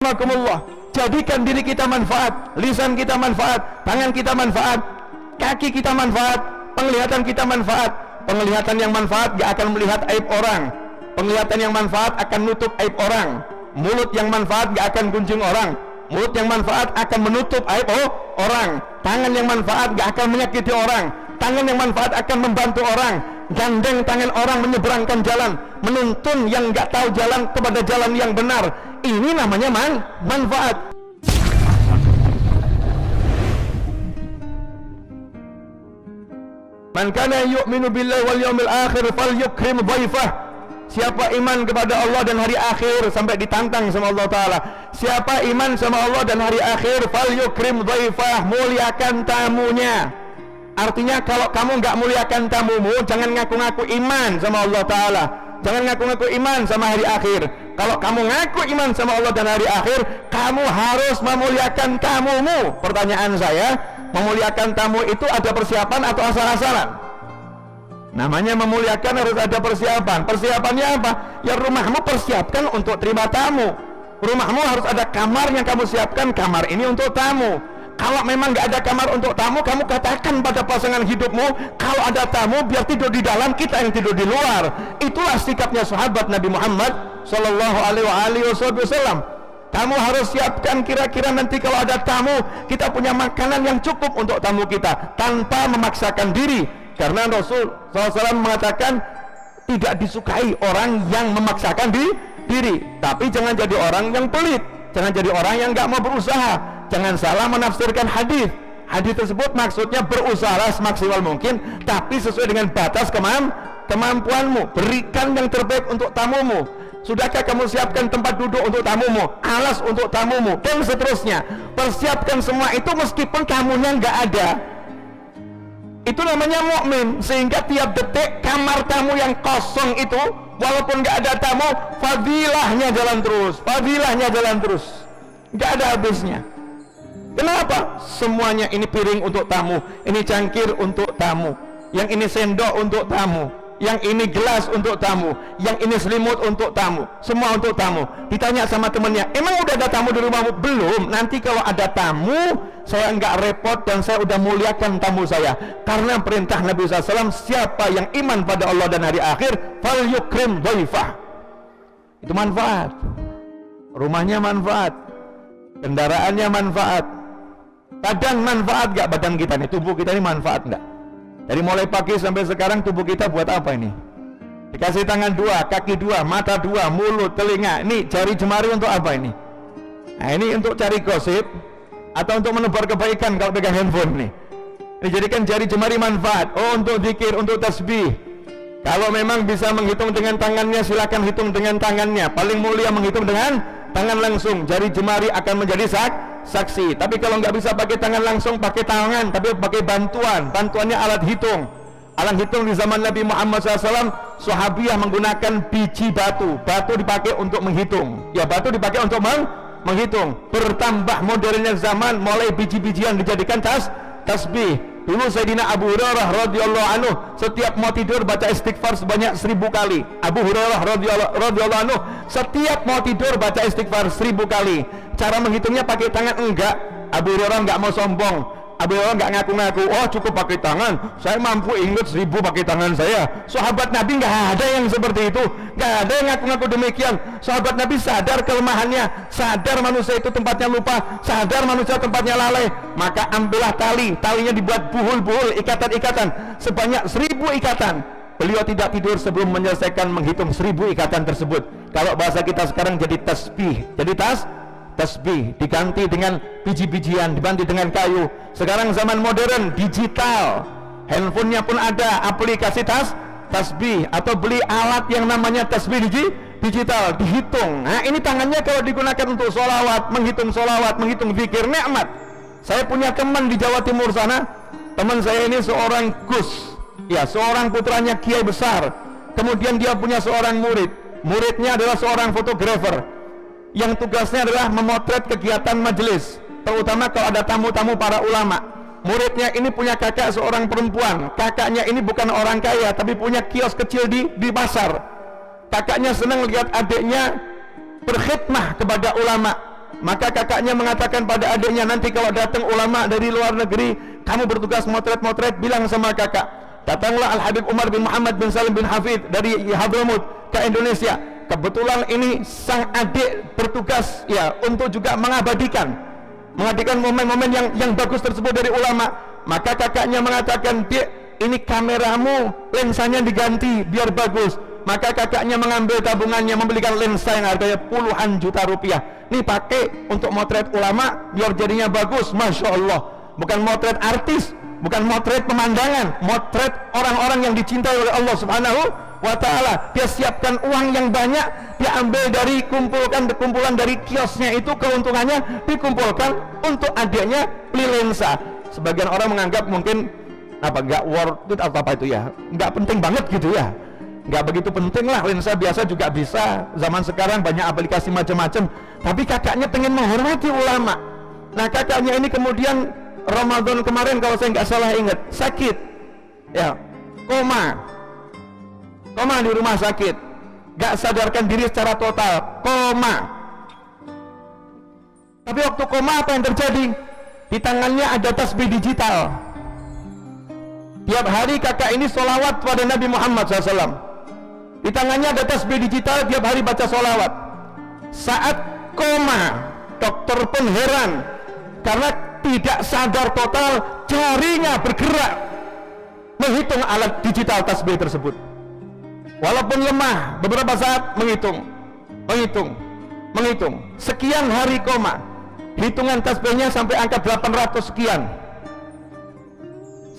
rahimakumullah, jadikan diri kita manfaat, lisan kita manfaat, tangan kita manfaat, kaki kita manfaat, penglihatan kita manfaat. Penglihatan yang manfaat gak akan melihat aib orang, penglihatan yang manfaat akan nutup aib orang. Mulut yang manfaat gak akan gunjing orang, mulut yang manfaat akan menutup aib orang. Tangan yang manfaat gak akan menyakiti orang, tangan yang manfaat akan membantu orang. Gandeng tangan orang menyeberangkan jalan, menuntun yang gak tahu jalan kepada jalan yang benar. Ini namanya manfaat. Man kana yu'minu billahi wal yawmil akhir falyukrim dhaifah. Siapa iman kepada Allah dan hari akhir, sampai ditantang sama Allah Ta'ala, siapa iman sama Allah dan hari akhir, falyukrim dhaifah, muliakan tamunya. Artinya kalau kamu nggak muliakan tamumu, jangan ngaku-ngaku iman sama Allah Ta'ala, jangan ngaku-ngaku iman sama hari akhir. Kalau kamu ngaku iman sama Allah dan hari akhir, kamu harus memuliakan tamumu. Pertanyaan saya, memuliakan tamu itu ada persiapan atau asal-asalan? Namanya memuliakan harus ada persiapan. Persiapannya apa? Ya rumahmu persiapkan untuk terima tamu. Rumahmu harus ada kamar yang kamu siapkan, kamar ini untuk tamu. Kalau memang nggak ada kamar untuk tamu, kamu katakan pada pasangan hidupmu, kalau ada tamu biar tidur di dalam, kita yang tidur di luar. Itulah sikapnya sahabat Nabi Muhammad Sallallahu Alaihi Wasallam. Kamu harus siapkan kira-kira nanti kalau ada tamu, kita punya makanan yang cukup untuk tamu kita, tanpa memaksakan diri. Karena Rasul SAW mengatakan tidak disukai orang yang memaksakan diri. Tapi jangan jadi orang yang pelit, jangan jadi orang yang nggak mau berusaha. Jangan salah menafsirkan hadis. Hadis tersebut maksudnya berusaha semaksimal mungkin, tapi sesuai dengan batas kemampuanmu. Berikan yang terbaik untuk tamumu. Sudahkah kamu siapkan tempat duduk untuk tamumu, alas untuk tamumu, dan seterusnya. Persiapkan semua itu meskipun tamunya nggak ada. Itu namanya mukmin. Sehingga tiap detik kamar tamu yang kosong itu, walaupun nggak ada tamu, fadilahnya jalan terus, fadilahnya jalan terus, nggak ada habisnya. Kenapa? Semuanya ini piring untuk tamu, ini cangkir untuk tamu, yang ini sendok untuk tamu, yang ini gelas untuk tamu, yang ini selimut untuk tamu, semua untuk tamu. Ditanya sama temennya, emang udah ada tamu di rumahmu? Belum. Nanti kalau ada tamu, saya enggak repot dan saya udah muliakan tamu saya. Karena perintah Nabi SAW, siapa yang iman pada Allah dan hari akhir, fal yukrim dhaifah. Itu manfaat. Rumahnya manfaat, kendaraannya manfaat. Badan manfaat gak badan kita nih? Tubuh kita ini manfaat gak? Dari mulai pagi sampai sekarang tubuh kita buat apa ini? Dikasih tangan dua, kaki dua, mata dua, mulut, telinga. Ini jari jemari untuk apa ini? Nah ini untuk cari gosip atau untuk menebar kebaikan kalau pegang handphone nih. Dijadikan jari jemari manfaat. Oh, untuk zikir, untuk tasbih. Kalau memang bisa menghitung dengan tangannya, silakan hitung dengan tangannya. Paling mulia menghitung dengan tangan langsung. Jari jemari akan menjadi saksi. Tapi kalau nggak bisa pakai tangan langsung, pakai tangan, tapi pakai bantuan. Bantuannya alat hitung. Alat hitung di zaman Nabi Muhammad SAW, sahabiah menggunakan biji batu. Batu dipakai untuk menghitung. Ya, batu dipakai untuk menghitung. Bertambah modernnya zaman, mulai biji-bijian dijadikan tasbih. Dulu Sayyidina Abu Hurairah radhiyallahu anhu setiap mau tidur baca istighfar sebanyak 1000 kali. Abu Hurairah radhiyallahu anhu setiap mau tidur baca istighfar 1000 kali. Cara menghitungnya pakai tangan enggak. Abu Hurairah enggak mau sombong. Abu Hurairah enggak ngaku-ngaku, oh cukup pakai tangan, saya mampu ingat 1000 pakai tangan saya. Sahabat Nabi enggak ada yang seperti itu, enggak ada yang ngaku-ngaku demikian. Sahabat Nabi sadar kelemahannya, sadar manusia itu tempatnya lupa, sadar manusia tempatnya lalai. Maka ambillah talinya dibuat buhul-buhul, ikatan-ikatan sebanyak 1000 ikatan. Beliau tidak tidur sebelum menyelesaikan menghitung 1000 ikatan tersebut. Kalau bahasa kita sekarang jadi tasbih, jadi tasbih diganti dengan biji-bijian, diganti dengan kayu. Sekarang zaman modern, digital, handphonenya pun ada aplikasi tasbih, atau beli alat yang namanya tasbih digital, dihitung. Nah ini tangannya kalau digunakan untuk sholawat, menghitung zikir, nikmat. Saya punya teman di Jawa Timur sana, teman saya ini seorang Gus, ya seorang putranya kiai besar. Kemudian dia punya seorang muridnya adalah seorang fotografer yang tugasnya adalah memotret kegiatan majelis, terutama kalau ada tamu-tamu para ulama. Muridnya ini punya kakak seorang perempuan. Kakaknya ini bukan orang kaya, tapi punya kios kecil di pasar. Kakaknya senang lihat adiknya berkhidmah kepada ulama, Maka kakaknya mengatakan pada adiknya, nanti kalau datang ulama dari luar negeri, kamu bertugas motret-motret, bilang sama kakak. Datanglah Al-Habib Umar bin Muhammad bin Salim bin Hafid dari Hadramut ke Indonesia. Kebetulan ini sang adik bertugas ya untuk juga mengabadikan momen-momen yang bagus tersebut dari ulama. Maka kakaknya mengatakan, "Dik, ini kameramu, lensanya diganti biar bagus." Maka kakaknya mengambil tabungannya, membelikan lensa yang harganya puluhan juta rupiah. Nih pakai untuk motret ulama biar jadinya bagus. Masya Allah, bukan motret artis, bukan motret pemandangan, motret orang-orang yang dicintai oleh Allah Subhanahu wa ta'ala. Dia siapkan uang yang banyak, dia ambil dari kumpulan dari kiosnya itu, keuntungannya dikumpulkan untuk adiknya beli lensa. Sebagian orang menganggap mungkin nggak worth it atau apa itu ya, nggak penting banget gitu ya, nggak begitu penting lah, lensa biasa juga bisa, zaman sekarang banyak aplikasi macam-macam. Tapi kakaknya pengen menghormati ulama. Nah kakaknya ini kemudian Ramadan kemarin kalau saya nggak salah ingat, sakit ya, koma di rumah sakit, nggak sadarkan diri secara total, koma. Tapi waktu koma apa yang terjadi? Di tangannya ada tasbih digital. Tiap hari kakak ini sholawat pada Nabi Muhammad SAW. Di tangannya ada tasbih digital, tiap hari baca sholawat. Saat koma, dokter pun heran karena tidak sadar total, jarinya bergerak menghitung alat digital tasbih tersebut. Walaupun lemah, beberapa saat menghitung. Sekian hari koma, hitungan tasbihnya sampai angka 800 sekian.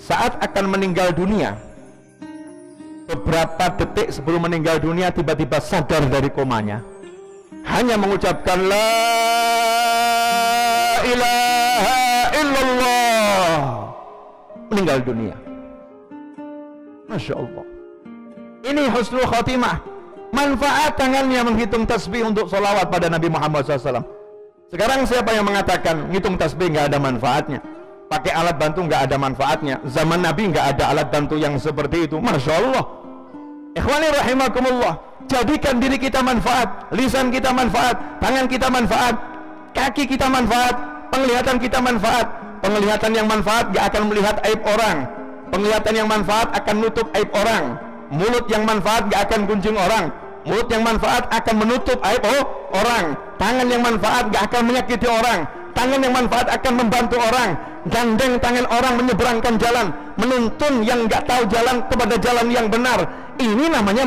Saat akan meninggal dunia, beberapa detik sebelum meninggal dunia, tiba-tiba sadar dari komanya, hanya mengucapkan la ilaha illallah, meninggal dunia. Masya Allah, ini husnul khotimah. Manfaat tangannya menghitung tasbih untuk sholawat pada Nabi Muhammad SAW. Sekarang siapa yang mengatakan ngitung tasbih nggak ada manfaatnya, pakai alat bantu nggak ada manfaatnya? Zaman Nabi nggak ada alat bantu yang seperti itu. Masya Allah. Ikhwani rahimakumullah, jadikan diri kita manfaat, lisan kita manfaat, tangan kita manfaat, kaki kita manfaat, penglihatan kita manfaat. Penglihatan yang manfaat gak akan melihat aib orang, penglihatan yang manfaat akan nutup aib orang. Mulut yang manfaat gak akan gunjing orang, mulut yang manfaat akan menutup aib orang. Tangan yang manfaat gak akan menyakiti orang, tangan yang manfaat akan membantu orang. Gandeng tangan orang menyeberangkan jalan, menuntun yang gak tahu jalan kepada jalan yang benar. Ini namanya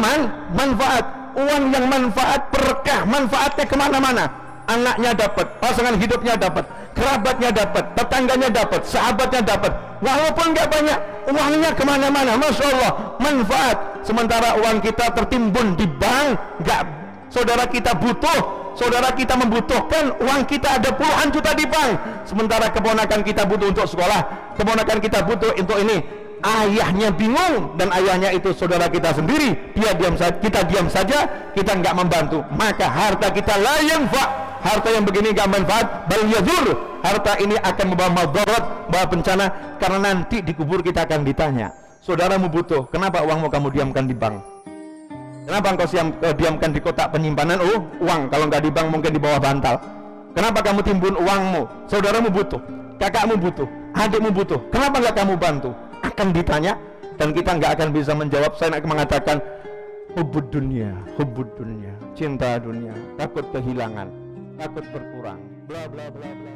manfaat. Uang yang manfaat, berkah, manfaatnya kemana-mana. Anaknya dapat, pasangan hidupnya dapat, kerabatnya dapat, tetangganya dapat, sahabatnya dapat. Walaupun gak banyak, uangnya kemana-mana. Masya Allah, manfaat. Sementara uang kita tertimbun di bank, gak, saudara kita butuh, saudara kita membutuhkan, uang kita ada puluhan juta di bank. Sementara keponakan kita butuh untuk sekolah, keponakan kita butuh untuk ini. Ayahnya bingung, dan ayahnya itu saudara kita sendiri. Kita diam saja, kita nggak membantu. Maka harta kita la yanfa. Harta yang begini nggak manfaat, bal yadur. Harta ini akan membawa madarat, membawa bencana, karena nanti di kubur kita akan ditanya, saudaramu butuh, kenapa uangmu kamu diamkan di bank? Kenapa engkau diamkan di kotak penyimpanan? Oh, uang, kalau nggak di bank mungkin di bawah bantal. Kenapa kamu timbun uangmu? Saudaramu butuh, kakakmu butuh, adikmu butuh, kenapa nggak kamu bantu? Akan ditanya, dan kita nggak akan bisa menjawab. Saya nak mengatakan hubbud dunia, cinta dunia, takut kehilangan, takut berkurang, bla bla bla bla.